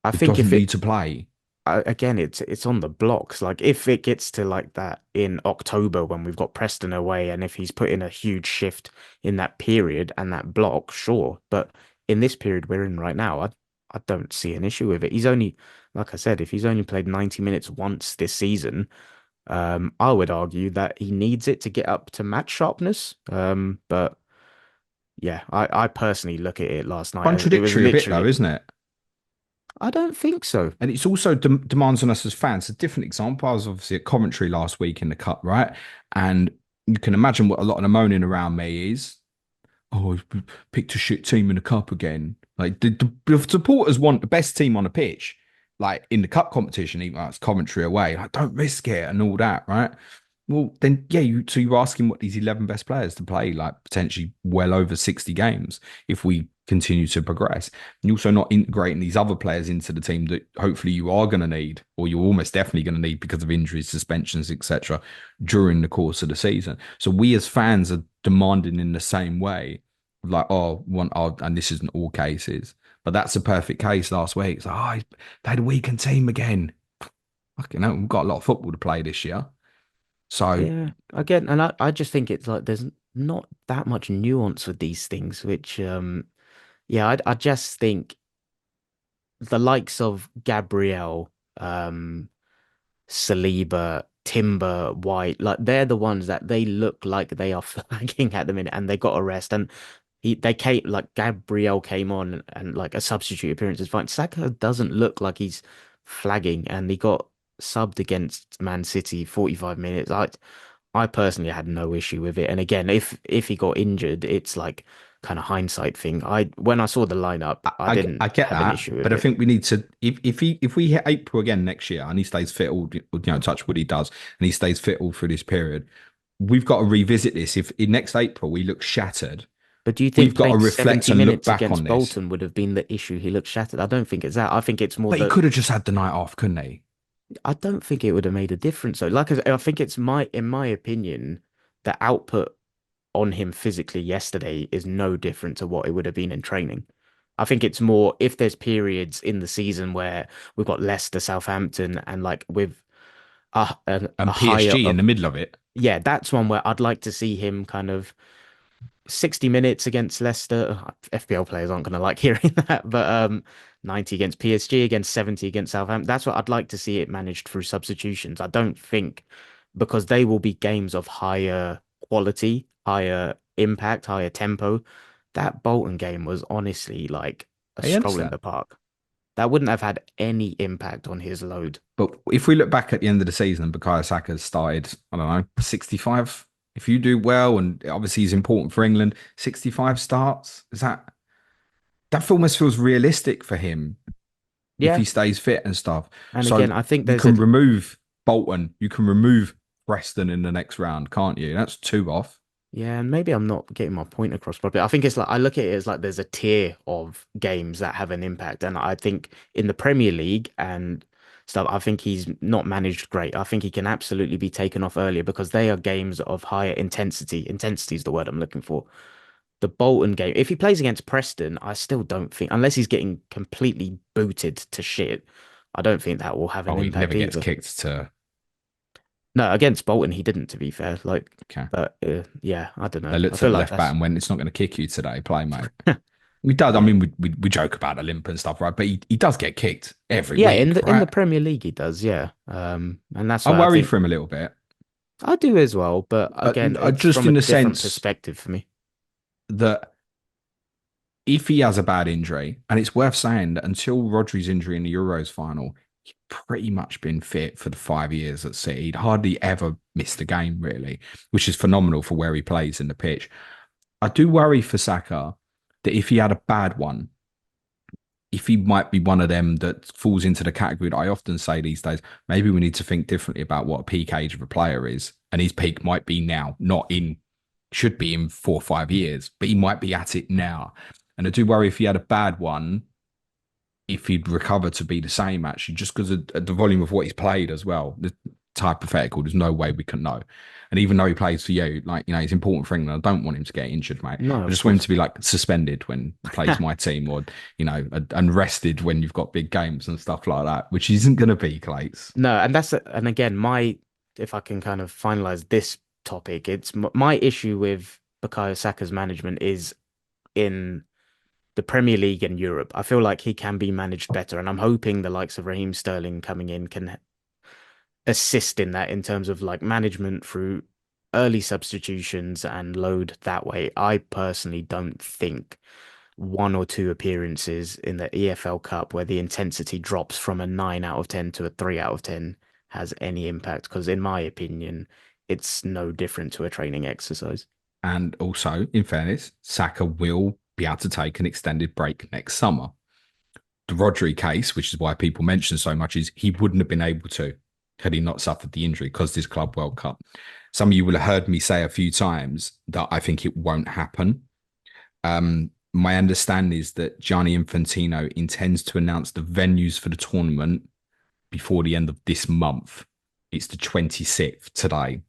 I who think doesn't if it need to play? again, it's on the blocks. Like if it gets to like that in October when we've got Preston away, and if he's put in a huge shift in that period and that block, sure. But in this period we're in right now, I don't see an issue with it. He's only, like I said, if he's only played 90 minutes once this season, I would argue that he needs it to get up to match sharpness. But yeah, I personally look at it last night as it was Contradictory a bit though, literally. isn't it? I don't think so. And it's also demands on us as fans. A different example, I was obviously at Coventry last week in the Cup, right? And you can imagine what a lot of the moaning around me is. Oh, he's picked a shit team in the cup again. Like the supporters want the best team on the pitch, like in the cup competition, even though it's Coventry away. Like, don't risk it and all that, right? Well, then, yeah, so you're asking what these 11 best players to play, like potentially well over 60 games if we continue to progress. And you're also not integrating these other players into the team that hopefully you are going to need, or you're almost definitely going to need because of injuries, suspensions, etc., during the course of the season. So we as fans are demanding in the same way, like, and this isn't all cases, but that's a perfect case last week. It's like, they had a weakened team again. Fucking hell, we've got a lot of football to play this year. So Yeah, again, and I just think it's like there's not that much nuance with these things, which yeah, I just think the likes of Gabriel, Saliba, Timber, White, like they're the ones that they look like they are flagging at the minute, and they got a rest. And they came like Gabriel came on and like a substitute appearance is fine. Saka doesn't look like he's flagging, and he got subbed against Man City 45 minutes. I personally had no issue with it. And again, if he got injured, it's like kind of hindsight thing. When I saw the lineup, I didn't I get have an that, issue but with I it. think we need to if we hit April again next year and he stays fit all touch what he does and he stays fit all through this period, we've got to revisit this. If in next April we look shattered, But do you We've think got to playing reflect 70 and look minutes back on against this. Bolton would have been the issue? He looked shattered. I don't think it's that. I think it's more But he the could have just had the night off, couldn't he? I don't think it would have made a difference. So, I think it's in my opinion, the output on him physically yesterday is no different to what it would have been in training. I think it's more if there's periods in the season where we've got Leicester, Southampton, and like with a And higher PSG in of the middle of it. yeah, that's one where I'd like to see him kind of 60 minutes against Leicester. FPL players aren't going to like hearing that, but 90 against PSG, against 70 against Southampton. That's what I'd like to see it managed through substitutions. I don't think because they will be games of higher quality, higher impact, higher tempo. That Bolton game was honestly like a I stroll in understand. the park. That wouldn't have had any impact on his load. But if we look back at the end of the season and Bukayo Saka started, I don't know, 65. If you do well, and obviously he's important for England, 65 starts, is that almost feels realistic for him if Yeah. he stays fit and stuff. And again, So I think you there's a can remove Bolton, you can remove Preston in the next round, can't you? That's two off. Yeah, and maybe I'm not getting my point across properly. I think it's like I look at it as like there's a tier of games that have an impact, and I think in the Premier League and stuff, I think he's not managed great. I think he can absolutely be taken off earlier because they are games of higher intensity. Intensity is the word I'm looking for. The Bolton game, if he plays against Preston, I still don't think, unless he's getting completely booted to shit, I don't think that will have an Oh, he never impact gets either. kicked to. No, against Bolton, he didn't, to be fair. Okay. But yeah, I don't know. They I looked at feel the like left back that's. and went, it's not going to kick you today, play, mate. We does. I Yeah. mean, we joke about the limp and stuff, right? But he does get kicked every Yeah, week, in the right? Premier League he does, yeah. And that's I why I worry think for him a little bit, I do as well, but again, it's just from a in the different sense perspective for me. that if he has a bad injury, and it's worth saying that until Rodri's injury in the Euros final, he's pretty much been fit for the 5 years at City. He'd hardly ever missed a game, really, which is phenomenal for where he plays in the pitch. I do worry for Saka that if he had a bad one, if he might be one of them that falls into the category that I often say these days, maybe we need to think differently about what a peak age of a player is. And his peak might be now, not in, should be in 4 or 5 years, but he might be at it now. And I do worry if he had a bad one, if he'd recover to be the same, actually, just because of the volume of what he's played as well. It's hypothetical. There's no way we can know. And even though he plays for you, like, it's important for England. I don't want him to get injured, mate. No, I of just want him course. to be like suspended when he plays my team or, and rested when you've got big games and stuff like that, which isn't going to be, Clates. No, and again, my if I can kind of finalize this topic, it's my issue with Bukayo Saka's management is in the Premier League and Europe. I feel like he can be managed better, and I'm hoping the likes of Raheem Sterling coming in can assist in that in terms of like management through early substitutions and load that way. I personally don't think one or two appearances in the EFL Cup where the intensity drops from a 9 out of 10 to a 3 out of 10 has any impact because in my opinion it's no different to a training exercise. And also, in fairness, Saka will be able to take an extended break next summer. The Rodri case, which is why people mention so much, is he wouldn't have been able to had he not suffered the injury because this Club World Cup. Some of you will have heard me say a few times that I think it won't happen. My understanding is that Gianni Infantino intends to announce the venues for the tournament before the end of this month. It's the 26th today.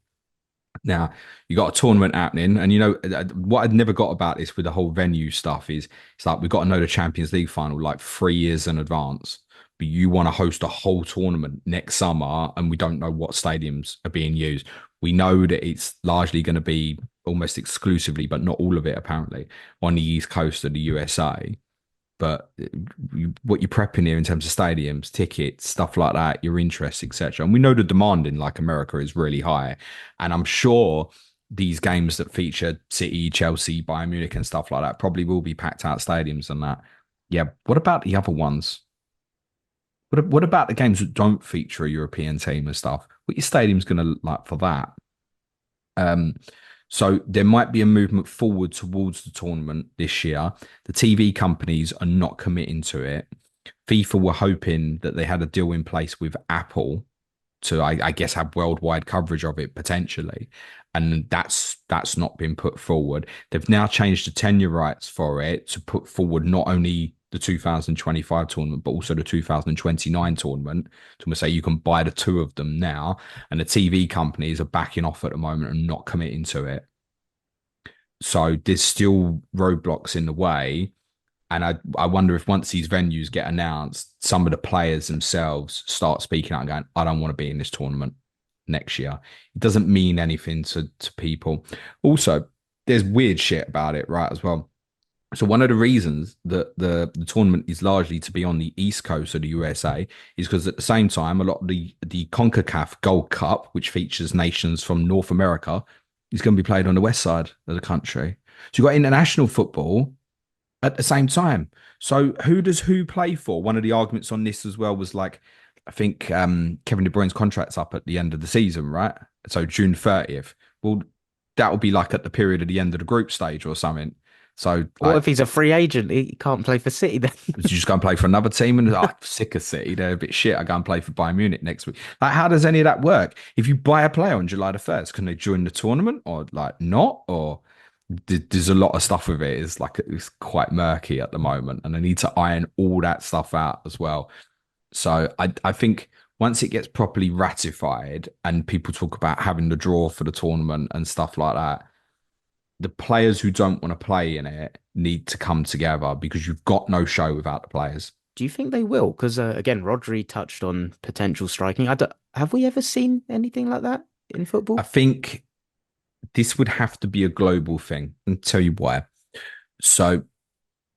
Now, you got a tournament happening, and what I'd never got about this with the whole venue stuff is it's like we've got to know the Champions League final like 3 years in advance, but you want to host a whole tournament next summer, and we don't know what stadiums are being used. We know that it's largely going to be almost exclusively, but not all of it apparently, on the East Coast of the USA. But what you're prepping here in terms of stadiums, tickets, stuff like that, your interests, etc. And we know the demand in like America is really high. And I'm sure these games that feature City, Chelsea, Bayern Munich, and stuff like that probably will be packed out stadiums and that. Yeah. What about the other ones? What about the games that don't feature a European team and stuff? What your stadium's going to look like for that? Um, so there might be a movement forward towards the tournament this year. The TV companies are not committing to it. FIFA were hoping that they had a deal in place with Apple to, I guess, have worldwide coverage of it potentially. and that's not been put forward. They've now changed the tenure rights for it to put forward not only the 2025 tournament but also the 2029 tournament. To almost say you can buy the two of them now, and the TV companies are backing off at the moment and not committing to it. So there's still roadblocks in the way. And I wonder if once these venues get announced, some of the players themselves start speaking out and going, I don't want to be in this tournament next year. It doesn't mean anything to people. Also, there's weird shit about it, right, as well. So one of the reasons that the tournament is largely to be on the east coast of the USA is because at the same time, a lot of the CONCACAF Gold Cup, which features nations from North America, is going to be played on the west side of the country. So you've got international football at the same time. So who does who play for? One of the arguments on this as well was like, I think Kevin De Bruyne's contract's up at the end of the season, right? So June 30th. Well, that will be like at the period of the end of the group stage or something. So What like, if he's a free agent? He can't play for City then. you just go and play for another team and I'm sick of City. They're a bit shit. I go and play for Bayern Munich next week. Like, how does any of that work? If you buy a player on July the 1st, can they join the tournament or like not? Or there's a lot of stuff with it. It's quite murky at the moment, and I need to iron all that stuff out as well. So I think once it gets properly ratified and people talk about having the draw for the tournament and stuff like that, the players who don't want to play in it need to come together because you've got no show without the players. Do you think they will? Because again, Rodri touched on potential striking. I don't, have we ever seen anything like that in I football? think this would have to be a global thing, and tell you why. So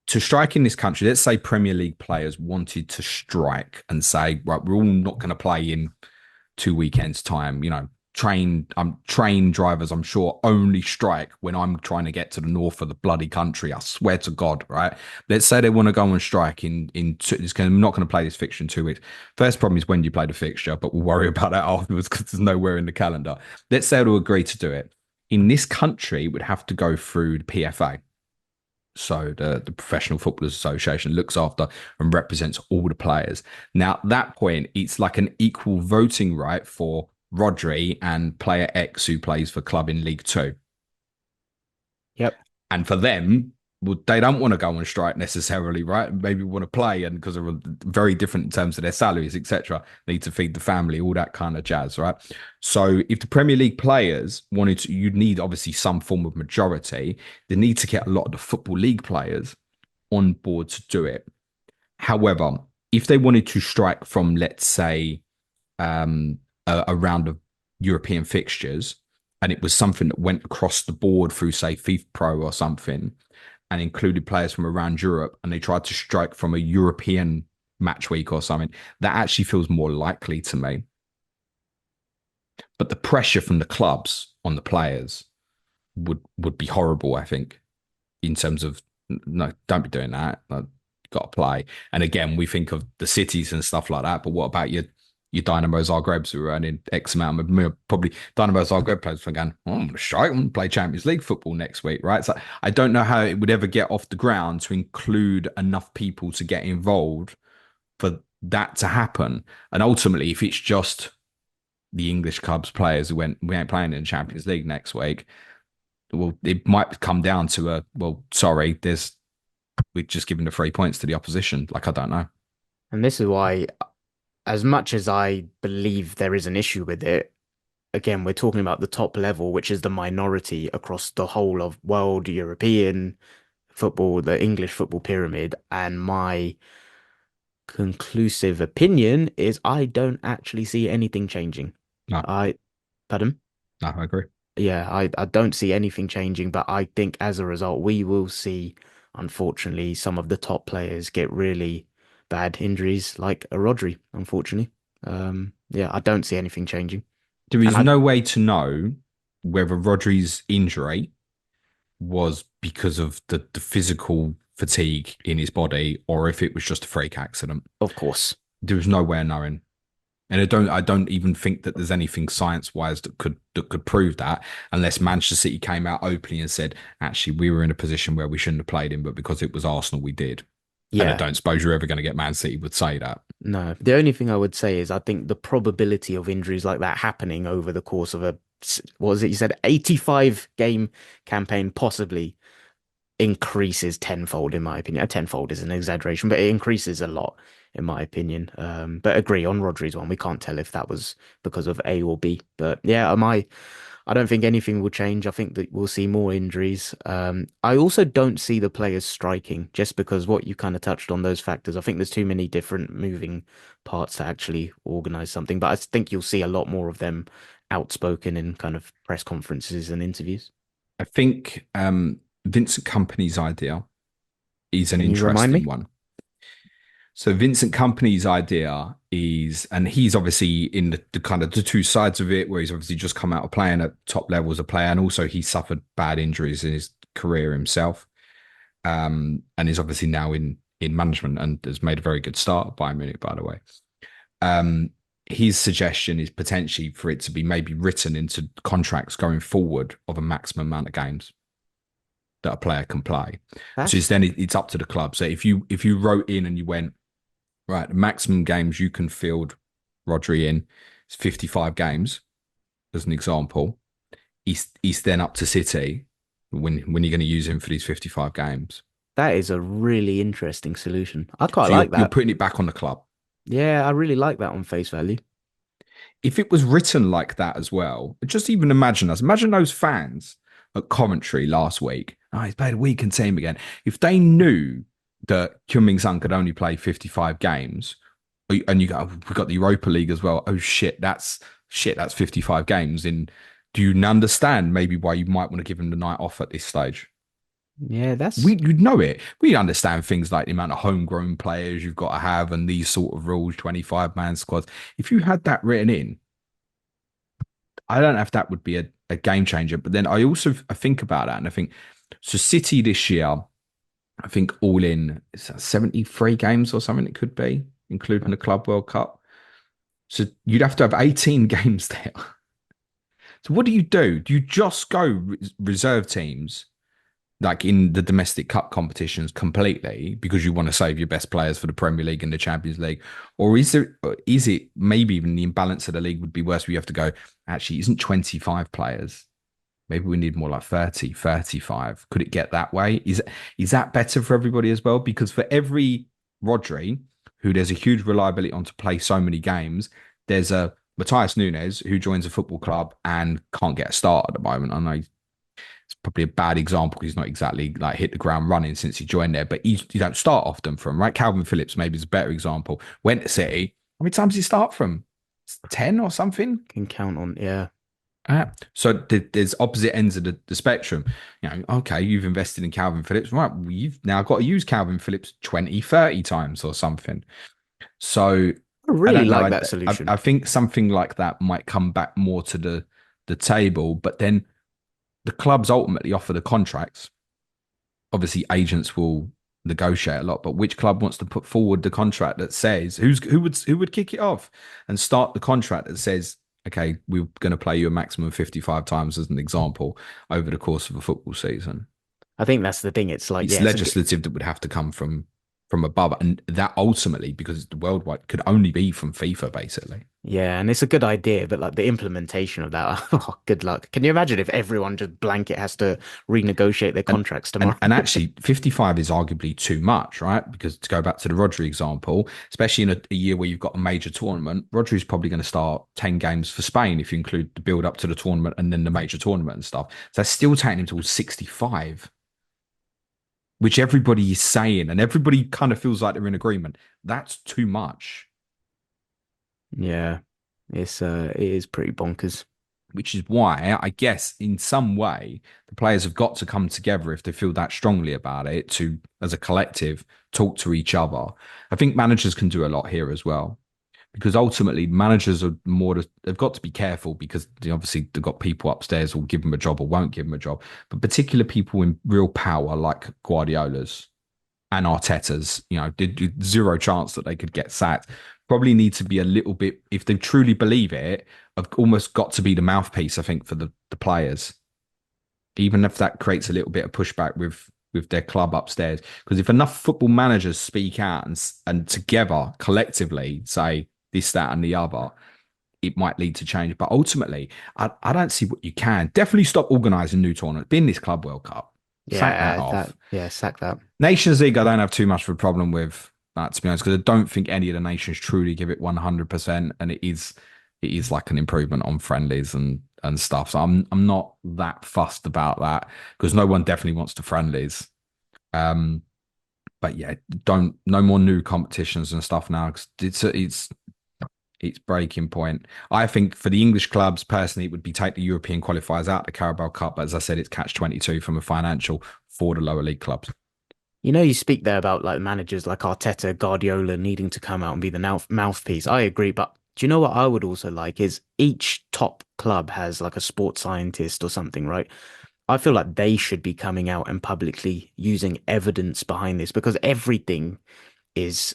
to strike in this country, let's say Premier League players wanted to strike and say, right, we're all not going to play in 2 weekends' time. Train drivers, I'm sure, only strike when I'm trying to get to the north of the bloody country. I swear to God, right? Let's say they want to go and strike I'm not going to play this fixture in 2 weeks. First problem is when do you play the fixture, but we'll worry about that afterwards because there's nowhere in the calendar. Let's say they'll agree to do it. In this country, it would have to go through the PFA. So the Professional Footballers Association looks after and represents all the players. Now, at that point, it's like an equal voting right for Rodri and player X who plays for club in League Two. Yep. And for them, well, they don't want to go on strike necessarily, right? Maybe want to play, and because they're very different in terms of their salaries, etc. Need to feed the family, all that kind of jazz, right? So if the Premier League players wanted to, you'd need obviously some form of majority. They need to get a lot of the Football League players on board to do it. However, if they wanted to strike from, let's say, a round of European fixtures, and it was something that went across the board through, say, FIFA Pro or something, and included players from around Europe, and they tried to strike from a European match week or something, that actually feels more likely to me. But the pressure from the clubs on the players would be horrible, I think, in terms of no, don't be doing that. Like, got to play. And again, we think of the cities and stuff like that, but what about your Dynamo Zagrebs who are earning X amount of probably Dynamo Zagreb players are going, oh, I'm going to strike, I'm going to play Champions League football next week, right? So I don't know how it would ever get off the ground to include enough people to get involved for that to happen. And ultimately, if it's just the English clubs players who went, we ain't playing in the Champions League next week, well, it might come down to sorry, we're just giving the 3 points to the opposition. Like, I don't know. And this is why, as much as I believe there is an issue with it, again, we're talking about the top level, which is the minority across the whole of world European football, the English football pyramid. And my conclusive opinion is I don't actually see anything changing. No, I, pardon? no, I agree. Yeah, I don't see anything changing, but I think as a result, we will see, unfortunately, some of the top players get really bad injuries, like a Rodri, unfortunately. Yeah, I don't see anything changing. There And is I, no way to know whether Rodri's injury was because of the physical fatigue in his body or if it was just a freak accident. of course, There was no way of knowing. And I don't even think that there's anything science wise that could prove that unless Manchester City came out openly and said, actually, we were in a position where we shouldn't have played him, but because it was Arsenal, we did. And I yeah, don't suppose you're ever going to get Man City would say that. no. The only thing I would say is I think the probability of injuries like that happening over the course of a what was it? You said 85 game campaign possibly increases tenfold, in my opinion. Tenfold is an exaggeration, but it increases a lot, in my opinion. But agree on Rodri's one. We can't tell if that was because of A or B. But yeah, I don't think anything will change. I think that we'll see more injuries. I also don't see the players striking just because what you kind of touched on those factors. I think there's too many different moving parts to actually organize something. But I think you'll see a lot more of them outspoken in kind of press conferences and interviews. I think Vincent Company's idea is an Can you remind interesting me? one. So Vincent Company's idea is, and he's obviously in the kind of the two sides of it, where he's obviously just come out of playing at top level as a player, and also he suffered bad injuries in his career himself, and is obviously now in management and has made a very good start at Bayern Munich, by the way. Um, his suggestion is potentially for it to be maybe written into contracts going forward of a maximum amount of games that a player can play. So That's it's then it's up to the club. So if you wrote in and you went, right, the maximum games you can field Rodri in is 55 games, as an example. He's then up to City when you're going to use him for these 55 games. that is a really interesting solution. I quite So like you're that. putting it back on the club. Yeah, I really like that on face value. If it was written like that as well, just even imagine us. Imagine those fans at Coventry last week. Oh, he's played a weekend team again. If they knew that Kyung Sung could only play 55 games, and you go, oh, we've got the Europa League as well. Oh shit, that's 55 games. And do you understand maybe why you might want to give him the night off at this stage? Yeah, that's You'd know it. We understand things like the amount of homegrown players you've got to have and these sort of rules, 25-man squads. If you had that written in, I don't know if that would be a game changer. But then I think about that and I think, so City this year, I think all in, is that 73 games or something it could be, including the Club World Cup. So you'd have to have 18 games there. So what do you do? Do you just go reserve teams like in the domestic cup competitions completely because you want to save your best players for the Premier League and the Champions League? Or is it maybe even the imbalance of the league would be worse where you have to go, actually, isn't 25 players? Maybe we need more like 30, 35. Could it get that way? Is that better for everybody as well? Because for every Rodri, who there's a huge reliability on to play so many games, there's a Matthias Nunes who joins a football club and can't get a start at the moment. I know it's probably a bad example because he's not exactly like hit the ground running since he joined there, but you don't start often from, right? Calvin Phillips maybe is a better example. Went to City. How many times did he start from? 10 or something? can count on. Yeah. So there's opposite ends of the spectrum. Okay, you've invested in Calvin Phillips. Right, well, you've now got to use Calvin Phillips 20, 30 times or something. So I I really don't know. like I, that I, solution. I think something like that might come back more to the table, but then the clubs ultimately offer the contracts. Obviously, agents will negotiate a lot, but which club wants to put forward the contract that says who would kick it off and start the contract that says, okay, we're going to play you a maximum of 55 times as an example over the course of a football season. I think that's the thing. It's like, It's yeah, it's a good, legislative that would have to come from above, and that ultimately, because it's worldwide, could only be from FIFA, basically. yeah, and it's a good idea, but like the implementation of that, oh, good luck. Can you imagine if everyone just blanket has to renegotiate their And contracts and tomorrow? and actually, 55 is arguably too much, right? Because to go back to the Rodri example, especially in a year where you've got a major tournament, Rodri's probably going to start 10 games for Spain if you include the build up to the tournament and then the major tournament and stuff. So that's still taking him to 65, which everybody is saying, and everybody kind of feels like they're in agreement. That's too much. Yeah, it is pretty bonkers. Which is why I guess in some way the players have got to come together if they feel that strongly about it to, as a collective, talk to each other. I think managers can do a lot here as well because ultimately managers are they've got to be careful because obviously they've got people upstairs who will give them a job or won't give them a job, but particular people in real power like Guardiola's and Arteta's, did zero chance that they could get sacked. Probably need to be a little bit, if they truly believe it, I've almost got to be the mouthpiece, I think, for the players, even if that creates a little bit of pushback with their club upstairs. Because if enough football managers speak out and together collectively say this, that, and the other, it might lead to change. But ultimately, I don't see what you can. Definitely stop organising new tournaments. Been this Club World Cup. Sack that Yeah, off. sack that. Nations League, I don't have too much of a problem with that, to be honest, because I don't think any of the nations truly give it 100%, and it is like an improvement on friendlies and stuff. So I'm not that fussed about that because no one definitely wants to friendlies. Um, but yeah, don't no more new competitions and stuff now because it's breaking point. I think for the English clubs, personally, it would be take the European qualifiers out the Carabao Cup. But as I said, it's catch 22 from a financial for the lower league clubs. You know, you speak there about like managers like Arteta, Guardiola needing to come out and be the mouthpiece. I agree, but do you know what I would also like is each top club has like a sports scientist or something, right? I feel like they should be coming out and publicly using evidence behind this because everything is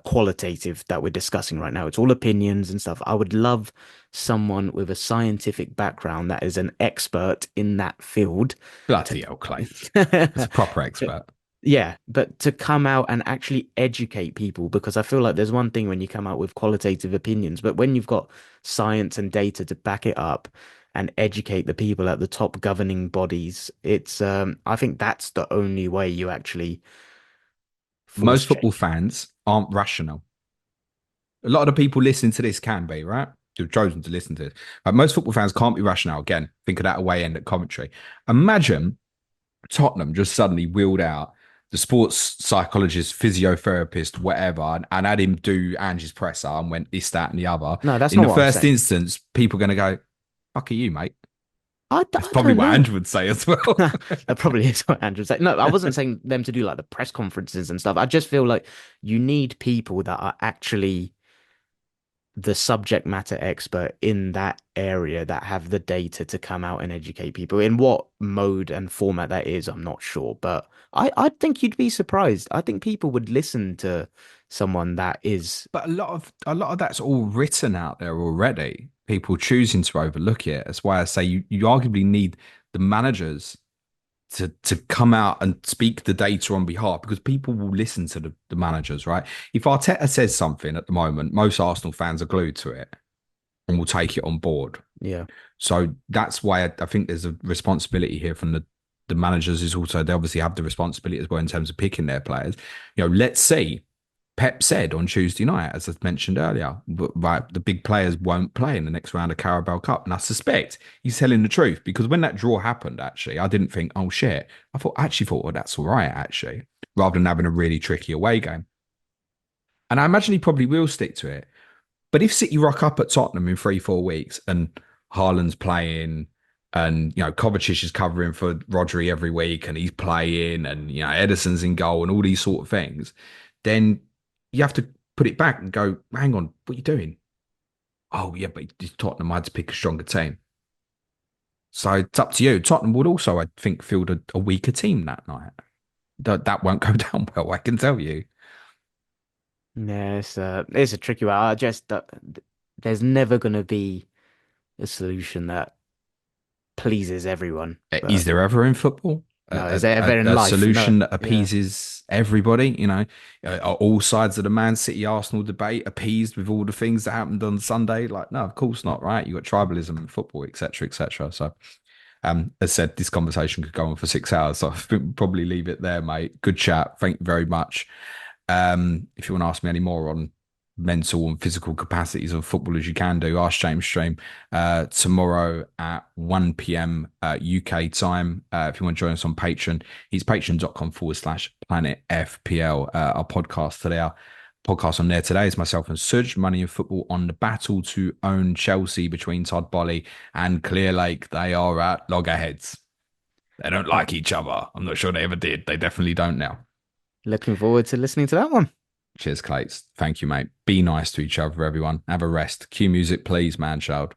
qualitative that we're discussing right now. It's all opinions and stuff. I would love someone with a scientific background that is an expert in that field Bloody hell, Clay. to That's a proper expert. yeah, but to come out and actually educate people, because I feel like there's one thing when you come out with qualitative opinions, but when you've got science and data to back it up and educate the people at the top governing bodies, it's I think that's the only way you actually force Most football change. fans aren't rational. A lot of the people listening to this can be, right? Who've chosen to listen to it. But most football fans can't be rational. Again, think of that away end at commentary. Imagine Tottenham just suddenly wheeled out the sports psychologist, physiotherapist, whatever, and had him do Angie's presser and went this, that, and the other. No, that's In not the what I'm first saying. instance, people are going to go, fuck are you, mate? That's I probably don't what know. Andrew would say as well. That probably is what Andrew said. No, I wasn't saying them to do like the press conferences and stuff. I just feel like you need people that are actually the subject matter expert in that area that have the data to come out and educate people. In what mode and format that is, I'm not sure, but I think you'd be surprised. I think people would listen to someone that is, But a lot of that's all written out there already. People choosing to overlook it. That's why I say you arguably need the managers to come out and speak the data on behalf because people will listen to the managers, right? If Arteta says something at the moment, most Arsenal fans are glued to it and will take it on board. yeah. So that's why I think there's a responsibility here from the managers is also they obviously have the responsibility as well in terms of picking their players. Let's see. Pep said on Tuesday night, as I mentioned earlier, right, the big players won't play in the next round of Carabao Cup. And I suspect he's telling the truth because when that draw happened, actually, I didn't think, oh shit. I actually thought, well, that's all right, actually, rather than having a really tricky away game. And I imagine he probably will stick to it. But if City rock up at Tottenham in 3, 4 weeks and Haaland's playing and Kovacic is covering for Rodri every week and he's playing and Edison's in goal and all these sort of things, then you have to put it back and go, hang on, what are you doing? Oh yeah, but Tottenham had to pick a stronger team. So it's up to you. Tottenham would also, I think, field a weaker team that night. That won't go down well, I can tell you. Yeah, it's a tricky one. I just there's never going to be a solution that pleases everyone. Is But there ever in football no, is a, there a, ever in a life? No. solution that Yeah. appeases everybody? Are all sides of the Man City Arsenal debate appeased with all the things that happened on Sunday? Like, no, of course not, right? You got tribalism in football, etc., etc. So, as said, this conversation could go on for 6 hours. So I think we'll probably leave it there, mate. Good chat. Thank you very much. If you want to ask me any more on mental and physical capacities of footballers, you can do. Ask James Stream tomorrow at 1 p.m. UK time. If you want to join us on Patreon, it's patreon.com/Planet FPL. Our podcast today, our podcast on there today is myself and Suj, Money and Football on the battle to own Chelsea between Todd Boehly and Clear Lake. They are at loggerheads. They don't like each other. I'm not sure they ever did. They definitely don't now. Looking forward to listening to that one. Cheers, Clates. Thank you, mate. Be nice to each other, everyone. Have a rest. Cue music, please, man child.